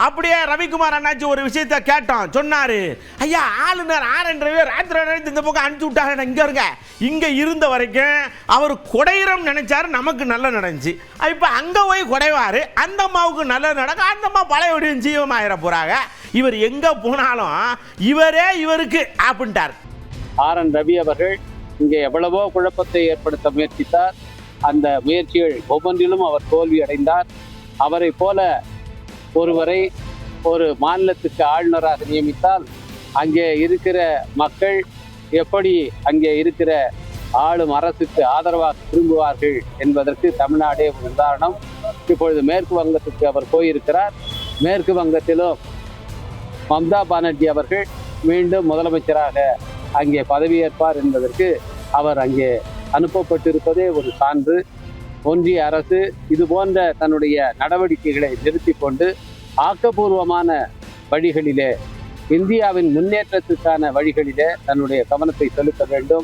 அப்படியே ரவிக்குமார் அண்ணாச்சி ஒரு விஷயத்த கேட்டோம், சொன்னாரு, ஐயா ஆளுநர் RN ரவி ராத்திரி நேரத்து இந்த பக்கம் அனுப்பிச்சு விட்டாங்க, இங்க இருங்க. இங்க இருந்த வரைக்கும் அவர் குடையிறம் நினைச்சாரு, நமக்கு நல்ல நடந்துச்சு. இப்ப அங்க போய் குடைவாரு, அந்த அம்மாவுக்கு நல்ல நடக்கும், அந்த அம்மா பழைய விடியும் ஜீவமாயிர போறாங்க. இவர் எங்க போனாலும் இவரே இவருக்கு அப்படின்ட்டார். RN ரவி அவர்கள் இங்கே எவ்வளவோ குழப்பத்தை ஏற்படுத்த முயற்சித்தார். அந்த முயற்சிகள் ஒவ்வொன்றிலும் அவர் தோல்வி அடைந்தார். அவரை போல ஒருவரை ஒரு மாநிலத்துக்கு ஆளுநராக நியமித்தால் அங்கே இருக்கிற மக்கள் எப்படி அங்கே இருக்கிற ஆளும் அரசுக்கு ஆதரவாக திரும்புவார்கள் என்பதற்கு தமிழ்நாடே ஒரு உதாரணம். இப்பொழுது மேற்கு வங்கத்துக்கு அவர் போயிருக்கிறார். மேற்கு வங்கத்திலும் மம்தா பானர்ஜி அவர்கள் மீண்டும் முதலமைச்சராக அங்கே பதவியேற்பார் என்பதற்கு அவர் அங்கே அனுப்பப்பட்டிருப்பதே ஒரு சான்று. ஒன்றிய அரசு இது போன்ற தன்னுடைய நடவடிக்கைகளை நிறுத்தி கொண்டு ஆக்கப்பூர்வமான வழிகளிலே, இந்தியாவின் முன்னேற்றத்துக்கான வழிகளிலே தன்னுடைய கவனத்தை செலுத்த வேண்டும்.